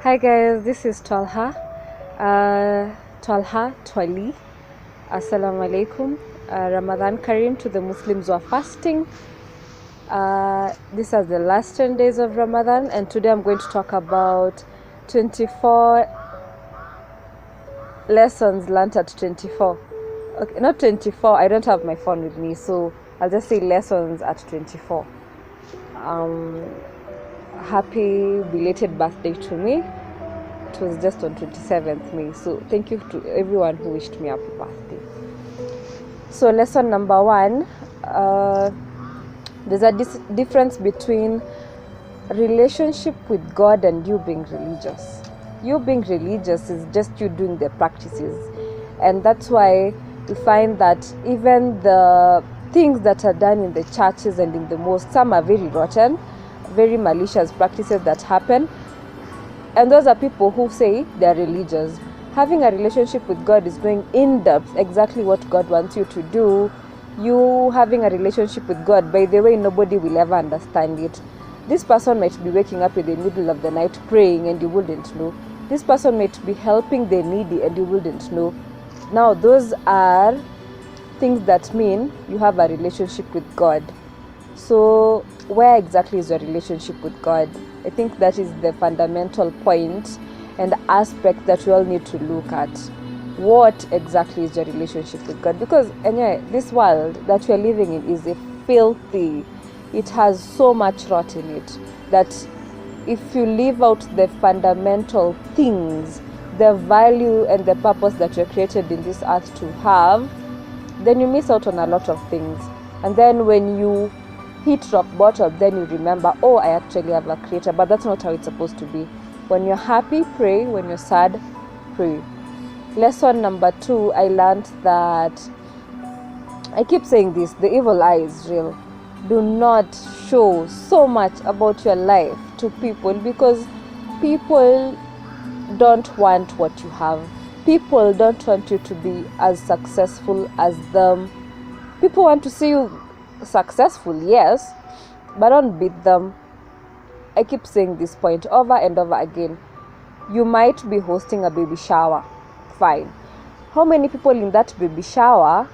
Hi guys, this is Twali. Assalamu alaikum. Ramadan Kareem to the Muslims who are fasting. These are the last 10 days of Ramadan, and today I'm going to talk about 24 lessons learned at 24. Okay, not 24, I don't have my phone with me, so I'll just say lessons at 24. Happy belated birthday to me. It was just on 27th May, so thank you to everyone who wished me happy birthday. So lesson number 1, there's a difference between relationship with God and you being religious. You being religious is just you doing the practices, and that's why you find that even the things that are done in the churches and in the mosques, some are very rotten, very malicious practices that happen, and those are people who say they are religious. Having a relationship with God is going in depth, exactly what God wants you to do. You having a relationship with God, by the way, nobody will ever understand it. This person might be waking up in the middle of the night praying and you wouldn't know. This person might be helping the needy and you wouldn't know. Now those are things that mean you have a relationship with God. So where exactly is your relationship with God? I think that is the fundamental point and aspect that we all need to look at. What exactly is your relationship with God? Because anyway, this world that we are living in is a filthy. It has so much rot in it that if you leave out the fundamental things, the value and the purpose that you're created in this earth to have, then you miss out on a lot of things. And then when you hit rock bottom, then you remember, oh, I actually have a creator. But that's not how it's supposed to be. When you're happy, pray. When you're sad, pray. Lesson number 2, I learned that, I keep saying this, the evil eye is real. Do not show so much about your life to people, because people don't want what you have. People don't want you to be as successful as them. People want to see you successful, yes, but don't beat them. I keep saying this point over and over again. You might be hosting a baby shower, fine. How many people in that baby shower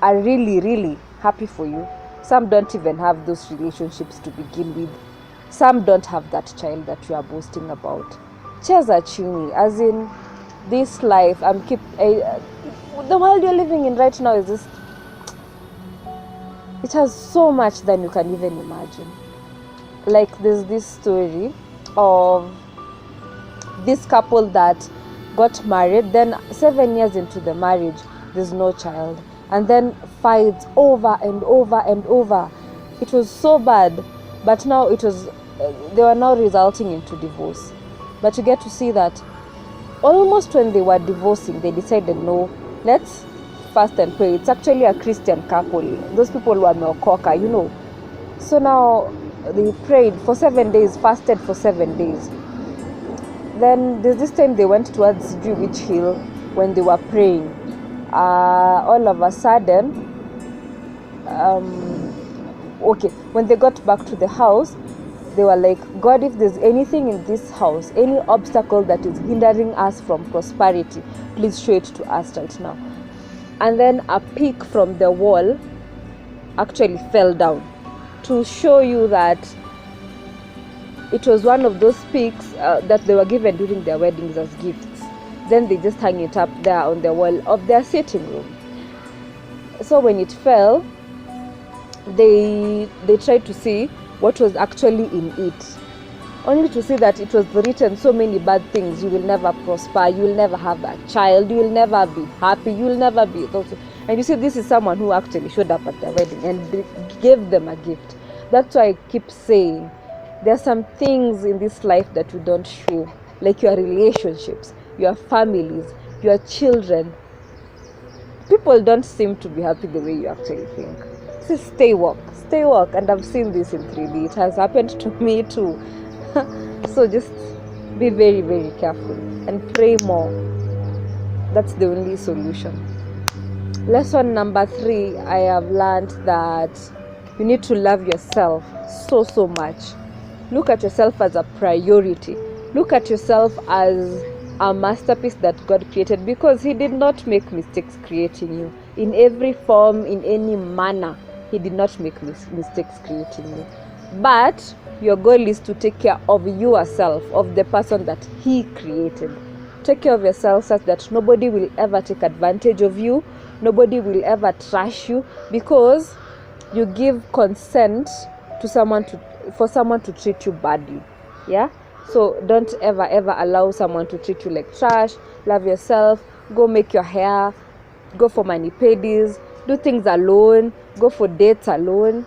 are really happy for you? Some don't even have those relationships to begin with. Some don't have that child that you are boasting about. Cheza chini, as in this life. The world you're living in right now is just, it has so much than you can even imagine. Like there's this story of this couple that got married, then 7 years into the marriage there's no child, and then fights over and over and over. It was so bad, but now they were now resulting into divorce. But you get to see that almost when they were divorcing, they decided, no, let's fast and pray. It's actually a Christian couple. Those people were meokoka, you know. So now they prayed for 7 days, fasted for 7 days. Then there's this time they went towards which hill when they were praying. All of a sudden, when they got back to the house, they were like, God, if there's anything in this house, any obstacle that is hindering us from prosperity, please show it to us right now. And then a peak from the wall actually fell down to show you that it was one of those peaks that they were given during their weddings as gifts. Then they just hung it up there on the wall of their sitting room. So when it fell, they tried to see what was actually in it, only to see that it was written so many bad things. You will never prosper, you will never have a child, you will never be happy, you will never be those. And you see, this is someone who actually showed up at their wedding and gave them a gift. That's why I keep saying there are some things in this life that you don't show, like your relationships, your families, your children. People don't seem to be happy the way you actually think. So stay woke, and I've seen this in 3D. It has happened to me too. So just be very careful and pray more. That's the only solution. Lesson number 3, I have learned that you need to love yourself so much. Look at yourself as a priority. Look at yourself as a masterpiece that God created, because He did not make mistakes creating you. In every form, in any manner, He did not make mistakes creating you. But your goal is to take care of yourself, of the person that He created. Take care of yourself such that nobody will ever take advantage of you, nobody will ever trash you, because you give consent to for someone to treat you badly. Yeah, so don't ever allow someone to treat you like trash. Love yourself. Go make your hair, go for mani pedis, do things alone, go for dates alone.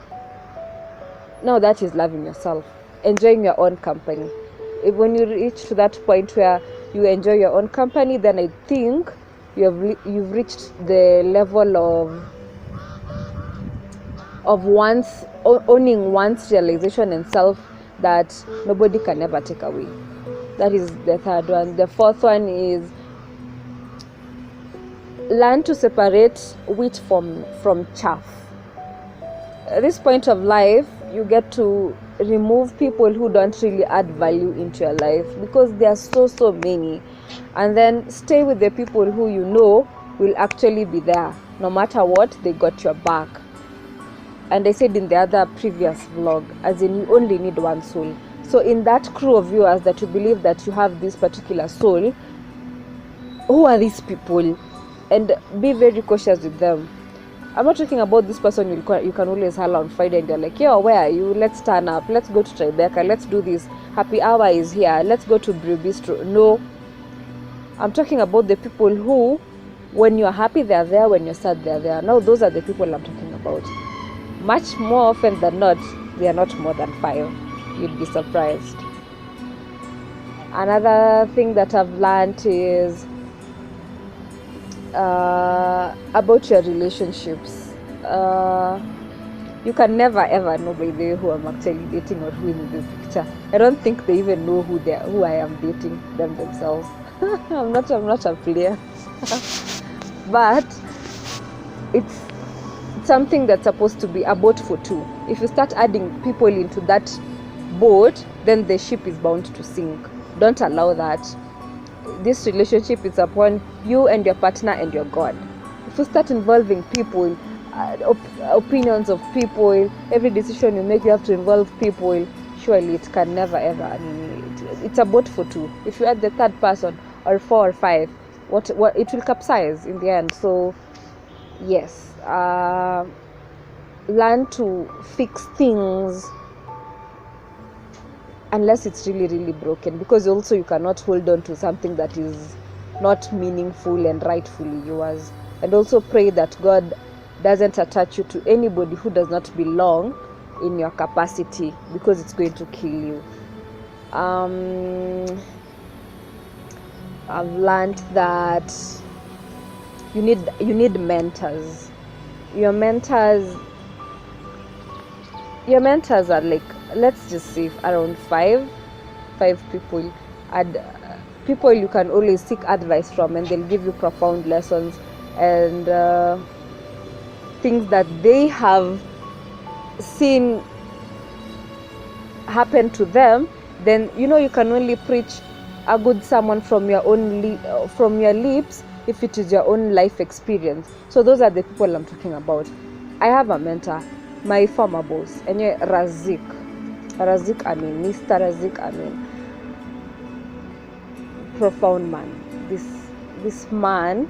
Now that is loving yourself, enjoying your own company. If when you reach to that point where you enjoy your own company, then I think you've reached the level of owning one's realization and self that nobody can ever take away. That is the third one. The fourth one is learn to separate wheat from chaff. At this point of life, you get to remove people who don't really add value into your life, because there are so many, and then stay with the people who you know will actually be there no matter what. They got your back. And I said in the other previous vlog, as in, you only need one soul. So in that crew of viewers that you believe that you have this particular soul, who are these people? And be very cautious with them. I'm not talking about this person you can always holler on Friday and you're like, yo, where are you? Let's turn up. Let's go to Tribeca. Let's do this. Happy hour is here. Let's go to Brew Bistro. No. I'm talking about the people who, when you're happy, they're there. When you're sad, they're there. Now, those are the people I'm talking about. Much more often than not, they are not more than 5. You'd be surprised. Another thing that I've learned is about your relationships. You can never ever know, by the way, who I'm actually dating or who is in this picture. I don't think they even know who I am dating themselves. I'm not a player. But it's something that's supposed to be a boat for two. If you start adding people into that boat, then the ship is bound to sink. Don't allow that. This relationship is upon you and your partner and your God. If you start involving people, opinions of people, every decision you make, you have to involve people, surely it can never ever. It's a boat for two. If you add the third person, or 4 or 5, what it will capsize in the end. So yes, learn to fix things unless it's really broken, because also you cannot hold on to something that is not meaningful and rightfully yours. And also pray that God doesn't attach you to anybody who does not belong in your capacity, because it's going to kill you. I've learned that you need mentors. Your mentors are like, let's just say around 5 people, and people you can always seek advice from, and they'll give you profound lessons and things that they have seen happen to them. Then you can only preach a good sermon from your own from your lips if it is your own life experience. So those are the people I'm talking about. I have a mentor, my former boss, and Razik Amin, Mr. Razik Amin, profound man. This man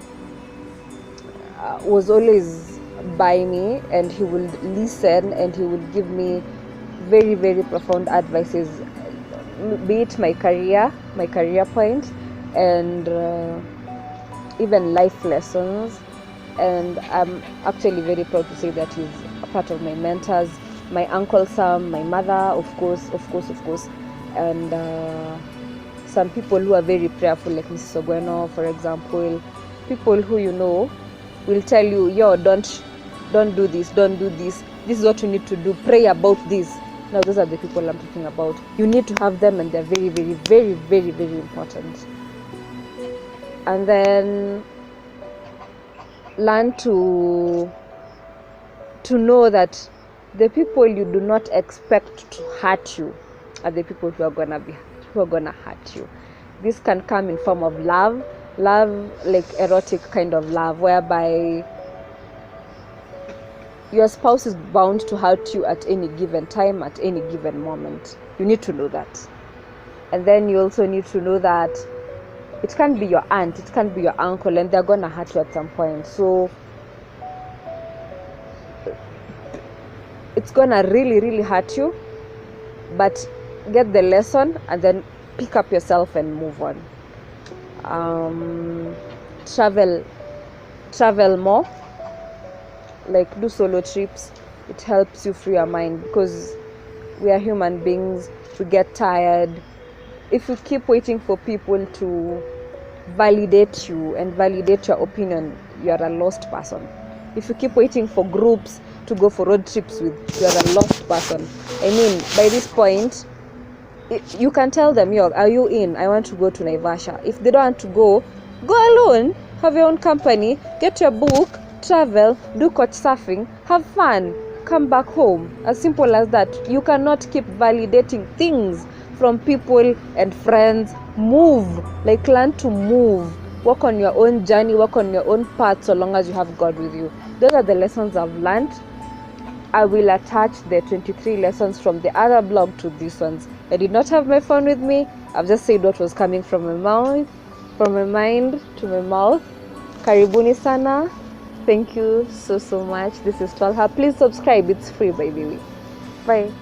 was always by me, and he would listen, and he would give me very profound advices, be it my career point, and even life lessons. And I'm actually very proud to say that he's a part of my mentors. My uncle Sam, my mother, of course, and some people who are very prayerful, like Mrs. Ogweno, for example. People who will tell you, yo, don't do this, don't do this. This is what you need to do. Pray about this. Now, those are the people I'm talking about. You need to have them, and they're very important. And then learn to know that the people you do not expect to hurt you are the people who are gonna be who are gonna hurt you. This can come in form of love like erotic kind of love, whereby your spouse is bound to hurt you at any given time, at any given moment. You need to know that. And then you also need to know that it can be your aunt, it can be your uncle, and they're gonna hurt you at some point. So it's gonna really hurt you, but get the lesson and then pick up yourself and move on. Travel more, like do solo trips. It helps you free your mind, because we are human beings, we get tired. If you keep waiting for people to validate you and validate your opinion, you are a lost person. If you keep waiting for groups to go for road trips with, you are a lost person. I mean, by this point, you can tell them, yo, are you in? I want to go to Naivasha. If they don't want to go alone. Have your own company, get your book, travel, do couch surfing, have fun, come back home. As simple as that. You cannot keep validating things from people and friends. Move, like learn to move. Work on your own journey, work on your own path, so long as you have God with you. Those are the lessons I've learned. I will attach the 23 lessons from the other blog to these ones. I did not have my phone with me. I've just said what was coming from my mouth, from my mind to my mouth. Karibuni sana. Thank you so much. This is Twalha. Please subscribe. It's free, by the way. Bye.